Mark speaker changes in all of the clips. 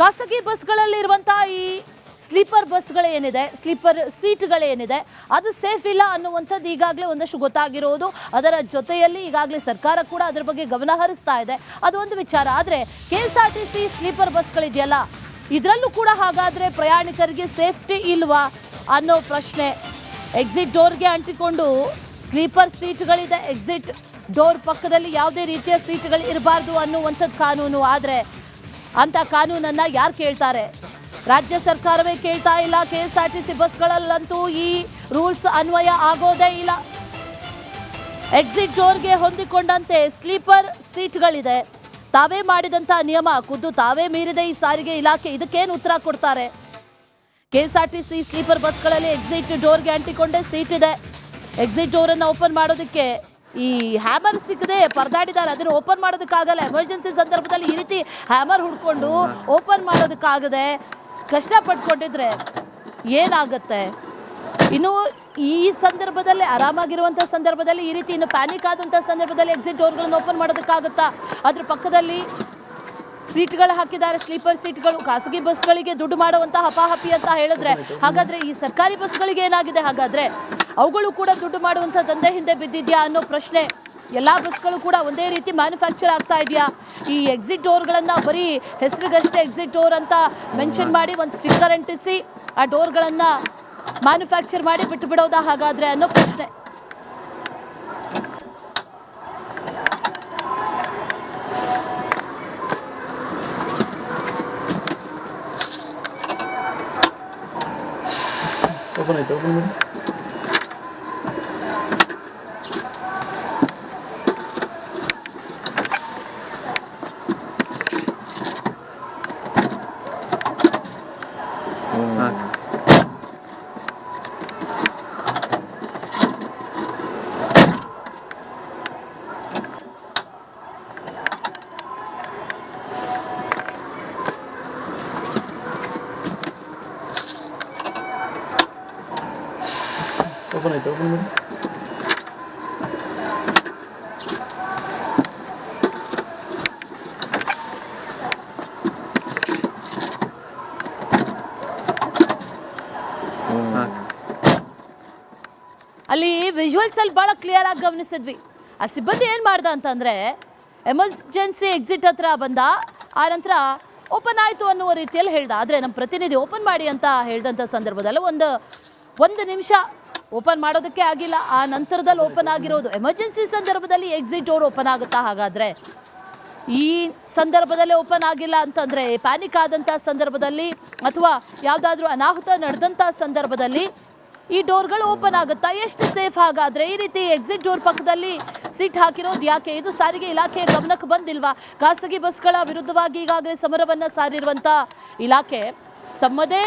Speaker 1: ಖಾಸಗಿ ಬಸ್ಗಳಲ್ಲಿರುವಂತಹ ಈ sleeper ಬಸ್ಗಳೇನಿದೆ, sleeper ಸೀಟ್ಗಳೇನಿದೆ, ಅದು ಸೇಫ್ ಇಲ್ಲ ಅನ್ನುವಂಥದ್ದು ಈಗಾಗಲೇ ಒಂದಷ್ಟು ಗೊತ್ತಾಗಿರೋದು. ಅದರ ಜೊತೆಯಲ್ಲಿ ಈಗಾಗಲೇ ಸರ್ಕಾರ ಕೂಡ ಅದರ ಬಗ್ಗೆ ಗಮನ ಹರಿಸ್ತಾ ಇದೆ. ಅದೊಂದು ವಿಚಾರ. ಆದರೆ KSRTC ಸ್ಲೀಪರ್ ಬಸ್ಗಳಿದೆಯಲ್ಲ, ಇದರಲ್ಲೂ ಕೂಡ ಹಾಗಾದರೆ ಪ್ರಯಾಣಿಕರಿಗೆ ಸೇಫ್ಟಿ ಇಲ್ವಾ ಅನ್ನೋ ಪ್ರಶ್ನೆ. ಎಕ್ಸಿಟ್ ಡೋರ್ಗೆ ಅಂಟಿಕೊಂಡು ಸ್ಲೀಪರ್ ಸೀಟ್ಗಳಿದೆ, ಎಕ್ಸಿಟ್ ಡೋರ್ ಪಕ್ಕದಲ್ಲಿ ಯಾವುದೇ ರೀತಿಯ ಸೀಟ್ಗಳು ಇರಬಾರ್ದು ಅನ್ನುವಂಥದ್ದು ಕಾನೂನು. ಆದರೆ ಅಂಥ ಕಾನೂನನ್ನು ಯಾರು ಕೇಳ್ತಾರೆ? ರಾಜ್ಯ ಸರ್ಕಾರವೇ ಕೇಳ್ತಾ ಇಲ್ಲ. KSRTC ಬಸ್ಗಳಲ್ಲಂತೂ ಈ ರೂಲ್ಸ್ ಅನ್ವಯ ಆಗೋದೇ ಇಲ್ಲ. ಎಕ್ಸಿಟ್ ಡೋರ್ಗೆ ಹೊಂದಿಕೊಂಡಂತೆ ಸ್ಲೀಪರ್ ಸೀಟ್ಗಳಿದೆ. ತಾವೇ ಮಾಡಿದಂಥ ನಿಯಮ, ಖುದ್ದು ತಾವೇ ಮೀರಿದೆ ಈ ಸಾರಿಗೆ ಇಲಾಖೆ. ಇದಕ್ಕೇನು ಉತ್ತರ ಕೊಡ್ತಾರೆ? KSRTC ಸ್ಲೀಪರ್ ಬಸ್ಗಳಲ್ಲಿ ಎಕ್ಸಿಟ್ ಡೋರ್ಗೆ ಅಂಟಿಕೊಂಡೇ ಸೀಟ್ ಇದೆ. ಎಕ್ಸಿಟ್ ಡೋರನ್ನು ಓಪನ್ ಮಾಡೋದಕ್ಕೆ ಈ ಹ್ಯಾಮರ್ ಸಿಕ್ಕದೆ ಪರದಾಡಿದ್ದಾರೆ. ಅದನ್ನು ಓಪನ್ ಮಾಡೋದಕ್ಕಾಗಲ್ಲ. ಎಮರ್ಜೆನ್ಸಿ ಸಂದರ್ಭದಲ್ಲಿ ಈ ರೀತಿ ಹ್ಯಾಮರ್ ಹುಡ್ಕೊಂಡು ಓಪನ್ ಮಾಡೋದಕ್ಕಾಗದೆ ಕಷ್ಟಪಟ್ಕೊಂಡಿದ್ರೆ ಏನಾಗುತ್ತೆ? ಇನ್ನು ಈ ಸಂದರ್ಭದಲ್ಲಿ, ಆರಾಮಾಗಿರುವಂಥ ಸಂದರ್ಭದಲ್ಲಿ, ಈ ರೀತಿ ಇನ್ನು ಪ್ಯಾನಿಕ್ ಆದಂಥ ಸಂದರ್ಭದಲ್ಲಿ ಎಕ್ಸಿಟ್ ಡೋರ್ಗಳನ್ನು ಓಪನ್ ಮಾಡೋದಕ್ಕಾಗುತ್ತಾ? ಅದ್ರ ಪಕ್ಕದಲ್ಲಿ ಸೀಟ್ಗಳು ಹಾಕಿದ್ದಾರೆ, ಸ್ಲೀಪರ್ ಸೀಟ್ಗಳು. ಖಾಸಗಿ ಬಸ್ಗಳಿಗೆ ದುಡ್ಡು ಮಾಡುವಂಥ ಹಪಾಹಪಿ ಅಂತ ಹೇಳಿದ್ರೆ, ಹಾಗಾದರೆ ಈ ಸರ್ಕಾರಿ ಬಸ್ಗಳಿಗೆ ಏನಾಗಿದೆ? ಹಾಗಾದರೆ ಅವುಗಳು ಕೂಡ ದುಡ್ಡು ಮಾಡುವಂಥ ದಂಧೆ ಹಿಂದೆ ಬಿದ್ದಿದೆಯಾ ಅನ್ನೋ ಪ್ರಶ್ನೆ. ಎಲ್ಲ ಬಸ್ಗಳು ಕೂಡ ಒಂದೇ ರೀತಿ ಮ್ಯಾನುಫ್ಯಾಕ್ಚರ್ ಆಗ್ತಾ ಇದೆಯಾ? ಈ ಎಕ್ಸಿಟ್ ಡೋರ್ಗಳನ್ನು ಬರೀ ಹೆಸರಿಗಷ್ಟೇ ಎಕ್ಸಿಟ್ ಡೋರ್ ಅಂತ ಮೆನ್ಷನ್ ಮಾಡಿ ಒಂದು ಸ್ಟಿಕ್ಕರ್ ಅಂಟಿಸಿ ಆ ಡೋರ್ಗಳನ್ನು ಮ್ಯಾನುಫ್ಯಾಕ್ಚರ್ ಮಾಡಿ ಬಿಟ್ಟು ಬಿಡೋದಾ ಹಾಗಾದರೆ ಅನ್ನೋ ಪ್ರಶ್ನೆ.
Speaker 2: ಓಪನ್ ಆಯ್ತು, ಓಪನ್ ಮಾಡಿ.
Speaker 1: ಅಲ್ಲಿ ವಿಜುವಲ್ಸ್ ಅಲ್ಲಿ ಭಾಳ ಕ್ಲಿಯರ್ ಆಗಿ ಗಮನಿಸಿದ್ವಿ. ಆ ಸಿಬ್ಬಂದಿ ಏನು ಮಾಡ್ದ ಅಂತಂದರೆ, ಎಮರ್ಜೆನ್ಸಿ ಎಕ್ಸಿಟ್ ಹತ್ರ ಬಂದ, ಆ ನಂತರ ಓಪನ್ ಆಯಿತು ಅನ್ನುವ ರೀತಿಯಲ್ಲಿ ಹೇಳ್ದ. ಆದರೆ ನಮ್ಮ ಪ್ರತಿನಿಧಿ ಓಪನ್ ಮಾಡಿ ಅಂತ ಹೇಳಿದಂಥ ಸಂದರ್ಭದಲ್ಲಿ ಒಂದು ನಿಮಿಷ ಓಪನ್ ಮಾಡೋದಕ್ಕೆ ಆಗಿಲ್ಲ. ಆ ನಂತರದಲ್ಲಿ ಓಪನ್ ಆಗಿರೋದು. ಎಮರ್ಜೆನ್ಸಿ ಸಂದರ್ಭದಲ್ಲಿ ಎಕ್ಸಿಟ್ ಡೋರ್ ಓಪನ್ ಆಗುತ್ತಾ? ಹಾಗಾದರೆ ಈ ಸಂದರ್ಭದಲ್ಲಿ ಓಪನ್ ಆಗಿಲ್ಲ ಅಂತಂದರೆ, ಪ್ಯಾನಿಕ್ ಆದಂಥ ಸಂದರ್ಭದಲ್ಲಿ ಅಥವಾ ಯಾವುದಾದ್ರೂ ಅನಾಹುತ ನಡೆದಂಥ ಸಂದರ್ಭದಲ್ಲಿ ಈ ಡೋರ್ಗಳು ಓಪನ್ ಆಗುತ್ತಾ? ಎಷ್ಟು ಸೇಫ್ ಹಾಗಾದರೆ? ಈ ರೀತಿ ಎಕ್ಸಿಟ್ ಡೋರ್ ಪಕ್ಕದಲ್ಲಿ ಸೀಟ್ ಹಾಕಿರೋದು ಯಾಕೆ? ಇದು ಸಾರಿಗೆ ಇಲಾಖೆಯ ಗಮನಕ್ಕೆ ಬಂದಿಲ್ವಾ? ಖಾಸಗಿ ಬಸ್ಗಳ ವಿರುದ್ಧವಾಗಿ ಈಗಾಗಲೇ ಸಮರವನ್ನು ಸಾರಿರುವಂಥ ಇಲಾಖೆ ತಮ್ಮದೇ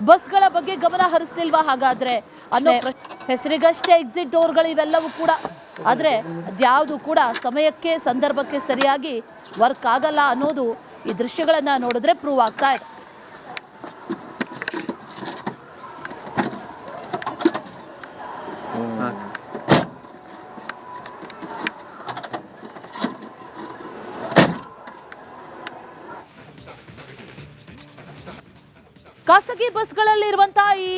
Speaker 1: ಬಸ್ಗಳ ಬಗ್ಗೆ ಗಮನ ಹರಿಸಲಿಲ್ವಾ ಹಾಗಾದರೆ ಅನ್ನೋ ಹೆಸರಿಗಷ್ಟೇ ಎಕ್ಸಿಟ್ ಡೋರ್ಗಳು ಇವೆಲ್ಲವೂ ಕೂಡ. ಆದರೆ ಅದ್ಯಾವುದು ಕೂಡ ಸಮಯಕ್ಕೆ, ಸಂದರ್ಭಕ್ಕೆ ಸರಿಯಾಗಿ ವರ್ಕ್ ಆಗಲ್ಲ ಅನ್ನೋದು ಈ ದೃಶ್ಯಗಳನ್ನು ನೋಡಿದ್ರೆ ಪ್ರೂವ್ ಆಗ್ತಾ ಇದೆ. ಖಾಸಗಿ ಬಸ್ಗಳಲ್ಲಿರುವಂತಹ ಈ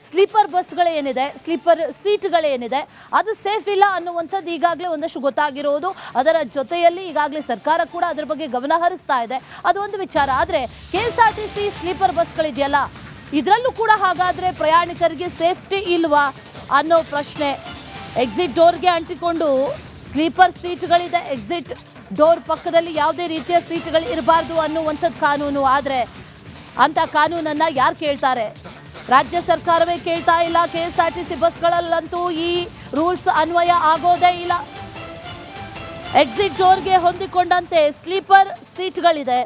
Speaker 1: ಸ್ಲೀಪರ್ ಬಸ್ಗಳೇನಿದೆ, ಸ್ಲೀಪರ್ ಸೀಟ್ಗಳೇನಿದೆ, ಅದು ಸೇಫ್ ಇಲ್ಲ ಅನ್ನುವಂಥದ್ದು ಈಗಾಗಲೇ ಒಂದಷ್ಟು ಗೊತ್ತಾಗಿರೋದು. ಅದರ ಜೊತೆಯಲ್ಲಿ ಈಗಾಗಲೇ ಸರ್ಕಾರ ಕೂಡ ಅದರ ಬಗ್ಗೆ ಗಮನ ಹರಿಸ್ತಾ ಇದೆ. ಅದೊಂದು ವಿಚಾರ. ಆದರೆ KSRTC ಸ್ಲೀಪರ್ ಬಸ್ಗಳಿದೆಯಲ್ಲ, ಇದರಲ್ಲೂ ಕೂಡ ಹಾಗಾದರೆ ಪ್ರಯಾಣಿಕರಿಗೆ ಸೇಫ್ಟಿ ಇಲ್ವಾ ಅನ್ನೋ ಪ್ರಶ್ನೆ. ಎಕ್ಸಿಟ್ ಡೋರ್ಗೆ ಅಂಟಿಕೊಂಡು ಸ್ಲೀಪರ್ ಸೀಟ್ಗಳಿದೆ, ಎಕ್ಸಿಟ್ ಡೋರ್ ಪಕ್ಕದಲ್ಲಿ ಯಾವುದೇ ರೀತಿಯ ಸೀಟ್ಗಳು ಇರಬಾರ್ದು ಅನ್ನುವಂಥದ್ದು ಕಾನೂನು. ಆದರೆ ಅಂಥ ಕಾನೂನನ್ನು ಯಾರು ಕೇಳ್ತಾರೆ? ರಾಜ್ಯ ಸರ್ಕಾರವೇ ಕೇಳ್ತಾ ಇಲ್ಲ. KSRTC ಬಸ್ಗಳಲ್ಲಂತೂ ಈ ರೂಲ್ಸ್ ಅನ್ವಯ ಆಗೋದೇ ಇಲ್ಲ. ಎಕ್ಸಿಟ್ ಡೋರ್ಗೆ ಹೊಂದಿಕೊಂಡಂತೆ ಸ್ಲೀಪರ್ ಸೀಟ್ಗಳಿದೆ.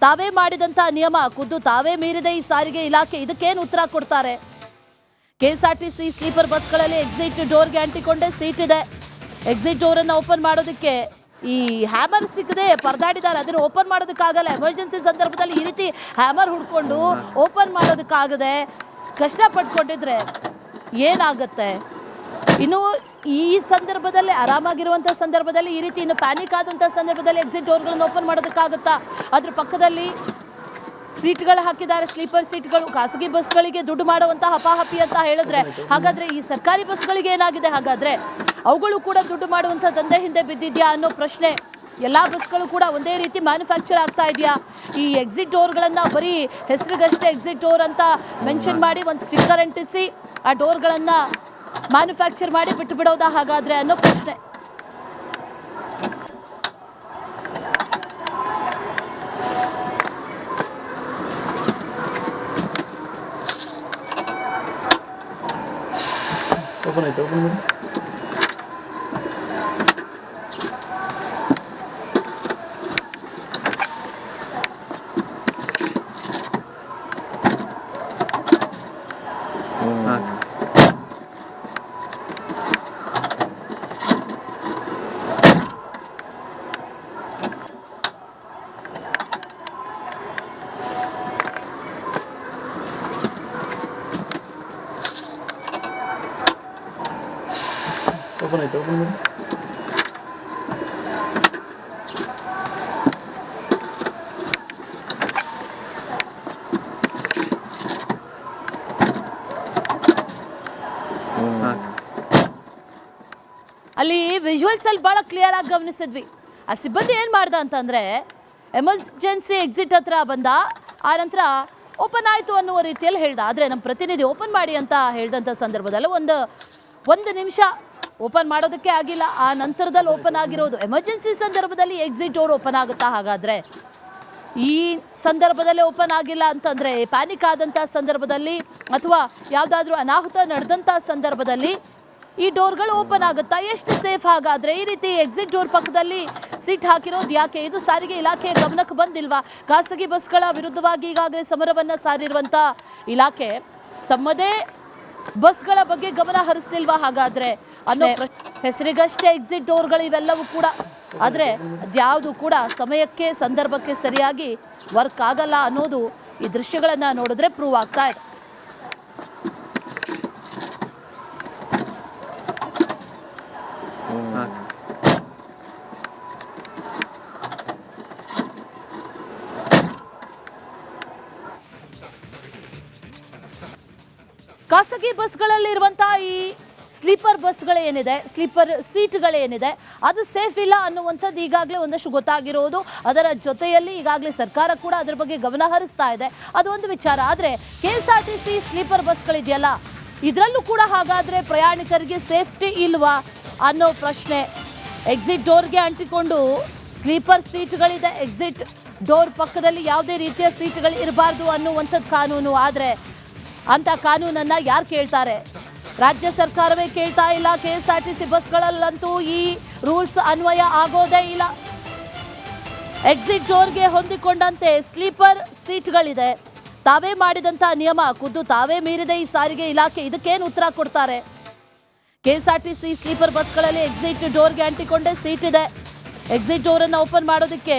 Speaker 1: ತಾವೇ ಮಾಡಿದಂಥ ನಿಯಮ, ಖುದ್ದು ತಾವೇ ಮೀರಿದೆ ಈ ಸಾರಿಗೆ ಇಲಾಖೆ. ಇದಕ್ಕೇನು ಉತ್ತರ ಕೊಡ್ತಾರೆ? KSRTC ಸ್ಲೀಪರ್ ಬಸ್ಗಳಲ್ಲಿ ಎಕ್ಸಿಟ್ ಡೋರ್ಗೆ ಅಂಟಿಕೊಂಡೇ ಸೀಟ್ ಇದೆ. ಎಕ್ಸಿಟ್ ಡೋರನ್ನು ಓಪನ್ ಮಾಡೋದಕ್ಕೆ ಈ ಹ್ಯಾಮರ್ ಸಿಕ್ಕದೆ ಪರದಾಡಿದ್ದಾರೆ. ಅದನ್ನು ಓಪನ್ ಮಾಡೋದಕ್ಕಾಗಲ್ಲ. ಎಮರ್ಜೆನ್ಸಿ ಸಂದರ್ಭದಲ್ಲಿ ಈ ರೀತಿ ಹ್ಯಾಮರ್ ಹುಡ್ಕೊಂಡು ಓಪನ್ ಮಾಡೋದಕ್ಕಾಗದೆ ಕಷ್ಟಪಟ್ಕೊಂಡಿದ್ರೆ ಏನಾಗುತ್ತೆ? ಇನ್ನು ಈ ಸಂದರ್ಭದಲ್ಲಿ, ಆರಾಮಾಗಿರುವಂಥ ಸಂದರ್ಭದಲ್ಲಿ, ಈ ರೀತಿ ಇನ್ನು ಪ್ಯಾನಿಕ್ ಆದಂಥ ಸಂದರ್ಭದಲ್ಲಿ ಎಕ್ಸಿಟ್ ಡೋರ್ಗಳನ್ನು ಓಪನ್ ಮಾಡೋದಕ್ಕಾಗುತ್ತಾ? ಅದ್ರ ಪಕ್ಕದಲ್ಲಿ ಸೀಟ್ಗಳು ಹಾಕಿದ್ದಾರೆ, ಸ್ಲೀಪರ್ ಸೀಟ್ಗಳು. ಖಾಸಗಿ ಬಸ್ಗಳಿಗೆ ದುಡ್ಡು ಮಾಡುವಂತ ಹಪಾಹಪಿ ಅಂತ ಹೇಳಿದ್ರೆ, ಹಾಗಾದ್ರೆ ಈ ಸರ್ಕಾರಿ ಬಸ್ಗಳಿಗೆ ಏನಾಗಿದೆ? ಹಾಗಾದ್ರೆ ಅವುಗಳು ಕೂಡ ದುಡ್ಡು ಮಾಡುವಂತ ದಂಧೆ ಹಿಂದೆ ಬಿದ್ದಿದ್ಯಾ ಅನ್ನೋ ಪ್ರಶ್ನೆ. ಎಲ್ಲಾ ಬಸ್ಗಳು ಕೂಡ ಒಂದೇ ರೀತಿ ಮ್ಯಾನುಫ್ಯಾಕ್ಚರ್ ಆಗ್ತಾ ಇದೆಯಾ? ಈ ಎಕ್ಸಿಟ್ ಡೋರ್ಗಳನ್ನ ಬರೀ ಹೆಸರಿಗಷ್ಟೇ ಎಕ್ಸಿಟ್ ಡೋರ್ ಅಂತ ಮೆನ್ಷನ್ ಮಾಡಿ ಒಂದು ಸ್ಟಿಕ್ಕರ್ ಅಂಟಿಸಿ ಆ ಡೋರ್ಗಳನ್ನ ಮ್ಯಾನುಫ್ಯಾಕ್ಚರ್ ಮಾಡಿ ಬಿಟ್ಟು ಬಿಡೋದಾ ಹಾಗಾದ್ರೆ ಅನ್ನೋ ಪ್ರಶ್ನೆ.
Speaker 2: ಓಪನ್ ಆಯ್ತು, ಓಪನ್ ಮಾಡಿ. ಓಪನ್ ಆಯ್ತು, ಓಪನ್ ಮಾಡಿ.
Speaker 1: ಅಲ್ಲಿ ವಿಜುವಲ್ಸ್ ಅಲ್ಲಿ ಬಹಳ ಕ್ಲಿಯರ್ ಆಗಿ ಗಮನಿಸಿದ್ವಿ. ಆ ಸಿಬ್ಬಂದಿ ಏನ್ ಮಾಡ್ದ ಅಂತಂದ್ರೆ, ಎಮರ್ಜೆನ್ಸಿ ಎಕ್ಸಿಟ್ ಹತ್ರ ಬಂದ, ಆ ನಂತರ ಓಪನ್ ಆಯ್ತು ಅನ್ನುವ ರೀತಿಯಲ್ಲಿ ಹೇಳ್ದ. ಆದ್ರೆ ನಮ್ಮ ಪ್ರತಿನಿಧಿ ಓಪನ್ ಮಾಡಿ ಅಂತ ಹೇಳಿದಂಥ ಸಂದರ್ಭದಲ್ಲಿ ಒಂದು ನಿಮಿಷ ಓಪನ್ ಮಾಡೋದಕ್ಕೆ ಆಗಿಲ್ಲ. ಆ ನಂತರದಲ್ಲಿ ಓಪನ್ ಆಗಿರೋದು. ಎಮರ್ಜೆನ್ಸಿ ಸಂದರ್ಭದಲ್ಲಿ ಎಕ್ಸಿಟ್ ಡೋರ್ ಓಪನ್ ಆಗುತ್ತಾ? ಹಾಗಾದ್ರೆ ಈ ಸಂದರ್ಭದಲ್ಲಿ ಓಪನ್ ಆಗಿಲ್ಲ ಅಂತಂದ್ರೆ, ಪ್ಯಾನಿಕ್ ಆದಂಥ ಸಂದರ್ಭದಲ್ಲಿ ಅಥವಾ ಯಾವುದಾದ್ರೂ ಅನಾಹುತ ನಡೆದಂಥ ಸಂದರ್ಭದಲ್ಲಿ ಈ ಡೋರ್ಗಳು ಓಪನ್ ಆಗುತ್ತಾ? ಎಷ್ಟು ಸೇಫ್? ಹಾಗಾದ್ರೆ ಈ ರೀತಿ ಎಕ್ಸಿಟ್ ಡೋರ್ ಪಕ್ಕದಲ್ಲಿ ಸೀಟ್ ಹಾಕಿರೋದು ಯಾಕೆ? ಇದು ಸಾರಿಗೆ ಇಲಾಖೆ ಗಮನಕ್ಕೆ ಬಂದಿಲ್ವಾ? ಖಾಸಗಿ ಬಸ್ಗಳ ವಿರುದ್ಧವಾಗಿ ಈಗಾಗಲೇ ಸಮರವನ್ನ ಸಾರಿರುವಂತ ಇಲಾಖೆ ತಮ್ಮದೇ ಬಸ್ಗಳ ಬಗ್ಗೆ ಗಮನ ಹರಿಸಲಿಲ್ವಾ ಹಾಗಾದ್ರೆ ಅನ್ನೋ ಹೆಸರಿಗಷ್ಟೇ ಎಕ್ಸಿಟ್ ಡೋರ್ಗಳು ಇವೆಲ್ಲವೂ ಕೂಡ. ಆದರೆ ಅದ್ಯಾವುದು ಕೂಡ ಸಮಯಕ್ಕೆ ಸಂದರ್ಭಕ್ಕೆ ಸರಿಯಾಗಿ ವರ್ಕ್ ಆಗಲ್ಲ ಅನ್ನೋದು ಈ ದೃಶ್ಯಗಳನ್ನ ನೋಡಿದ್ರೆ ಪ್ರೂವ್ ಆಗ್ತಾ ಇದೆ. ಖಾಸಗಿ ಬಸ್ಗಳಲ್ಲಿರುವಂತಹ ಈ ಸ್ಲೀಪರ್ ಬಸ್ಗಳೇನಿದೆ, ಸ್ಲೀಪರ್ ಸೀಟ್ಗಳೇನಿದೆ, ಅದು ಸೇಫ್ ಇಲ್ಲ ಅನ್ನುವಂಥದ್ದು ಈಗಾಗಲೇ ಒಂದಷ್ಟು ಗೊತ್ತಾಗಿರೋದು. ಅದರ ಜೊತೆಯಲ್ಲಿ ಈಗಾಗಲೇ ಸರ್ಕಾರ ಕೂಡ ಅದರ ಬಗ್ಗೆ ಗಮನ ಹರಿಸ್ತಾ ಇದೆ. ಅದೊಂದು ವಿಚಾರ. ಆದರೆ KSRTC ಸ್ಲೀಪರ್ ಬಸ್ಗಳಿದೆಯಲ್ಲ, ಇದರಲ್ಲೂ ಕೂಡ ಹಾಗಾದರೆ ಪ್ರಯಾಣಿಕರಿಗೆ ಸೇಫ್ಟಿ ಇಲ್ವಾ ಅನ್ನೋ ಪ್ರಶ್ನೆ. ಎಕ್ಸಿಟ್ ಡೋರ್ಗೆ ಅಂಟಿಕೊಂಡು ಸ್ಲೀಪರ್ ಸೀಟ್ಗಳಿದೆ, ಎಕ್ಸಿಟ್ ಡೋರ್ ಪಕ್ಕದಲ್ಲಿ ಯಾವುದೇ ರೀತಿಯ ಸೀಟ್ಗಳು ಇರಬಾರ್ದು ಅನ್ನುವಂಥದ್ದು ಕಾನೂನು. ಆದರೆ ಅಂತ ಕಾನೂನನ್ನು ಯಾರು ಕೇಳ್ತಾರೆ? ರಾಜ್ಯ ಸರ್ಕಾರವೇ ಕೇಳ್ತಾ ಇಲ್ಲ. KSRTC ಬಸ್ಗಳಲ್ಲಂತೂ ಈ ರೂಲ್ಸ್ ಅನ್ವಯ ಆಗೋದೇ ಇಲ್ಲ. ಎಕ್ಸಿಟ್ ಡೋರ್ಗೆ ಹೊಂದಿಕೊಂಡಂತೆ ಸ್ಲೀಪರ್ ಸೀಟ್ಗಳಿದೆ. ತಾವೇ ಮಾಡಿದಂಥ ನಿಯಮ ಖುದ್ದು ತಾವೇ ಮೀರಿದೆ ಈ ಸಾರಿಗೆ ಇಲಾಖೆ. ಇದಕ್ಕೇನು ಉತ್ತರ ಕೊಡ್ತಾರೆ? KSRTC ಸ್ಲೀಪರ್ ಬಸ್ಗಳಲ್ಲಿ ಎಕ್ಸಿಟ್ ಡೋರ್ಗೆ ಅಂಟಿಕೊಂಡೇ ಸೀಟ್ ಇದೆ. ಎಕ್ಸಿಟ್ ಡೋರನ್ನು ಓಪನ್ ಮಾಡೋದಕ್ಕೆ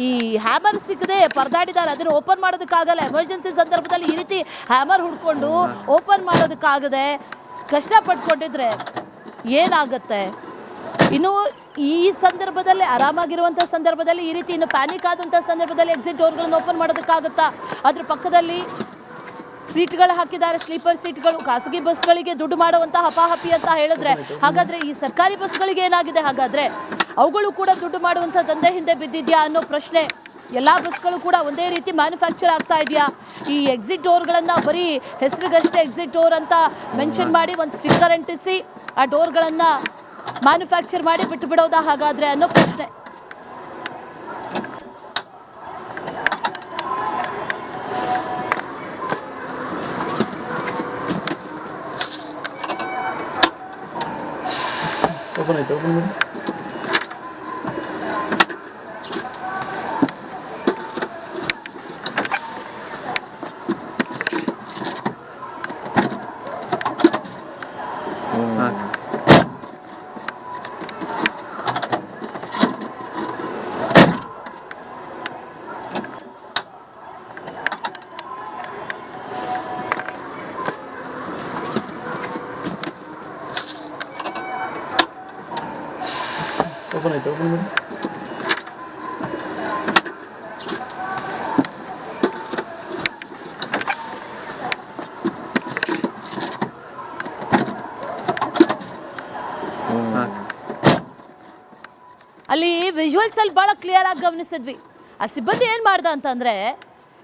Speaker 1: ಈ ಹ್ಯಾಮರ್ ಸಿಕ್ಕದೆ ಪರದಾಡಿದ್ದಾರೆ. ಅದನ್ನು ಓಪನ್ ಮಾಡೋದಕ್ಕಾಗಲ್ಲ. ಎಮರ್ಜೆನ್ಸಿ ಸಂದರ್ಭದಲ್ಲಿ ಈ ರೀತಿ ಹ್ಯಾಮರ್ ಹುಡ್ಕೊಂಡು ಓಪನ್ ಮಾಡೋದಕ್ಕಾಗದೆ ಕಷ್ಟಪಟ್ಕೊಂಡಿದ್ರೆ ಏನಾಗುತ್ತೆ? ಇನ್ನು ಈ ಸಂದರ್ಭದಲ್ಲಿ ಆರಾಮಾಗಿರುವಂಥ ಸಂದರ್ಭದಲ್ಲಿ ಈ ರೀತಿ ಇನ್ನು ಪ್ಯಾನಿಕ್ ಆದಂಥ ಸಂದರ್ಭದಲ್ಲಿ ಎಕ್ಸಿಟ್ ಡೋರ್ಗಳನ್ನು ಓಪನ್ ಮಾಡೋದಕ್ಕಾಗುತ್ತಾ? ಅದ್ರ ಪಕ್ಕದಲ್ಲಿ ಸೀಟ್ಗಳು ಹಾಕಿದ್ದಾರೆ, ಸ್ಲೀಪರ್ ಸೀಟ್ಗಳು. ಖಾಸಗಿ ಬಸ್ಗಳಿಗೆ ದುಡ್ಡು ಮಾಡುವಂಥ ಹಪಾಹಪಿ ಅಂತ ಹೇಳಿದ್ರೆ, ಹಾಗಾದ್ರೆ ಈ ಸರ್ಕಾರಿ ಬಸ್ಗಳಿಗೆ ಏನಾಗಿದೆ? ಹಾಗಾದ್ರೆ ಅವುಗಳು ಕೂಡ ದುಡ್ಡು ಮಾಡುವಂಥ ದಂಧೆ ಹಿಂದೆ ಬಿದ್ದಿದ್ಯಾ ಅನ್ನೋ ಪ್ರಶ್ನೆ. ಎಲ್ಲಾ ಬಸ್ಗಳು ಕೂಡ ಒಂದೇ ರೀತಿ ಮ್ಯಾನುಫ್ಯಾಕ್ಚರ್ ಆಗ್ತಾ ಇದೆಯಾ? ಈ ಎಕ್ಸಿಟ್ ಡೋರ್ಗಳನ್ನ ಬರೀ ಹೆಸರಿಗಷ್ಟೇ ಎಕ್ಸಿಟ್ ಡೋರ್ ಅಂತ ಮೆನ್ಷನ್ ಮಾಡಿ ಒಂದು ಸ್ಟಿಕ್ಕರ್ ಅಂಟಿಸಿ ಆ ಡೋರ್ಗಳನ್ನ ಮ್ಯಾನುಫ್ಯಾಕ್ಚರ್ ಮಾಡಿ ಬಿಟ್ಟು ಬಿಡೋದಾ ಹಾಗಾದ್ರೆ ಅನ್ನೋ ಪ್ರಶ್ನೆ.
Speaker 2: ಓಪನ್ ಆಯ್ತು, ಓಪನ್ ಮಾಡಿ. ಓಪನ್ ಆಯ್ತು, ಓಪನ್ ಮಾಡಿ.
Speaker 1: ವಿಜುವಲ್ಸ್ ಅಲ್ಲಿ ಭಾಳ ಕ್ಲಿಯರ್ ಆಗಿ ಗಮನಿಸಿದ್ವಿ. ಆ ಸಿಬ್ಬಂದಿ ಏನು ಮಾಡ್ದ ಅಂತಂದರೆ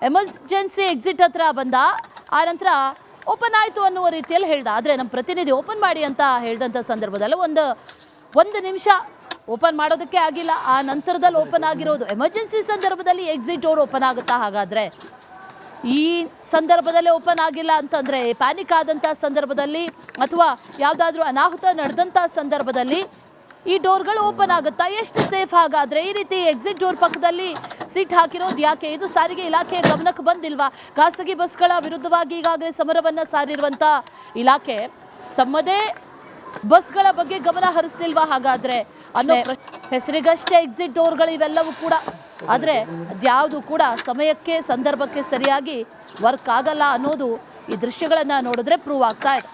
Speaker 1: ಎಮರ್ಜೆನ್ಸಿ ಎಕ್ಸಿಟ್ ಹತ್ರ ಬಂದ, ಆ ನಂತರ ಓಪನ್ ಆಯಿತು ಅನ್ನುವ ರೀತಿಯಲ್ಲಿ ಹೇಳ್ದ. ಆದರೆ ನಮ್ಮ ಪ್ರತಿನಿಧಿ ಓಪನ್ ಮಾಡಿ ಅಂತ ಹೇಳಿದಂಥ ಸಂದರ್ಭದಲ್ಲಿ ಒಂದು ನಿಮಿಷ ಓಪನ್ ಮಾಡೋದಕ್ಕೆ ಆಗಿಲ್ಲ, ಆ ನಂತರದಲ್ಲಿ ಓಪನ್ ಆಗಿರೋದು. ಎಮರ್ಜೆನ್ಸಿ ಸಂದರ್ಭದಲ್ಲಿ ಎಕ್ಸಿಟ್ ಡೋರ್ ಓಪನ್ ಆಗುತ್ತಾ? ಹಾಗಾದರೆ ಈ ಸಂದರ್ಭದಲ್ಲೇ ಓಪನ್ ಆಗಿಲ್ಲ ಅಂತಂದರೆ ಪ್ಯಾನಿಕ್ ಆದಂಥ ಸಂದರ್ಭದಲ್ಲಿ ಅಥವಾ ಯಾವುದಾದ್ರೂ ಅನಾಹುತ ನಡೆದಂಥ ಸಂದರ್ಭದಲ್ಲಿ ಈ ಡೋರ್ಗಳು ಓಪನ್ ಆಗುತ್ತಾ? ಎಷ್ಟು ಸೇಫ್? ಹಾಗಾದರೆ ಈ ರೀತಿ ಎಕ್ಸಿಟ್ ಡೋರ್ ಪಕ್ಕದಲ್ಲಿ ಸೀಟ್ ಹಾಕಿರೋದು ಯಾಕೆ? ಇದು ಸಾರಿಗೆ ಇಲಾಖೆಯ ಗಮನಕ್ಕೆ ಬಂದಿಲ್ವಾ? ಖಾಸಗಿ ಬಸ್ಗಳ ವಿರುದ್ಧವಾಗಿ ಈಗಾಗಲೇ ಸಮರವನ್ನು ಸಾರಿರುವಂಥ ಇಲಾಖೆ ತಮ್ಮದೇ ಬಸ್ಗಳ ಬಗ್ಗೆ ಗಮನ ಹರಿಸಲಿಲ್ವಾ ಹಾಗಾದರೆ ಅನ್ನೋ ಹೆಸರಿಗಷ್ಟೇ ಎಕ್ಸಿಟ್ ಡೋರ್ಗಳು ಇವೆಲ್ಲವೂ ಕೂಡ, ಆದರೆ ಅದ್ಯಾವುದು ಕೂಡ ಸಮಯಕ್ಕೆ ಸಂದರ್ಭಕ್ಕೆ ಸರಿಯಾಗಿ ವರ್ಕ್ ಆಗಲ್ಲ ಅನ್ನೋದು ಈ ದೃಶ್ಯಗಳನ್ನು ನೋಡಿದ್ರೆ ಪ್ರೂವ್ ಆಗ್ತಾ ಇದೆ.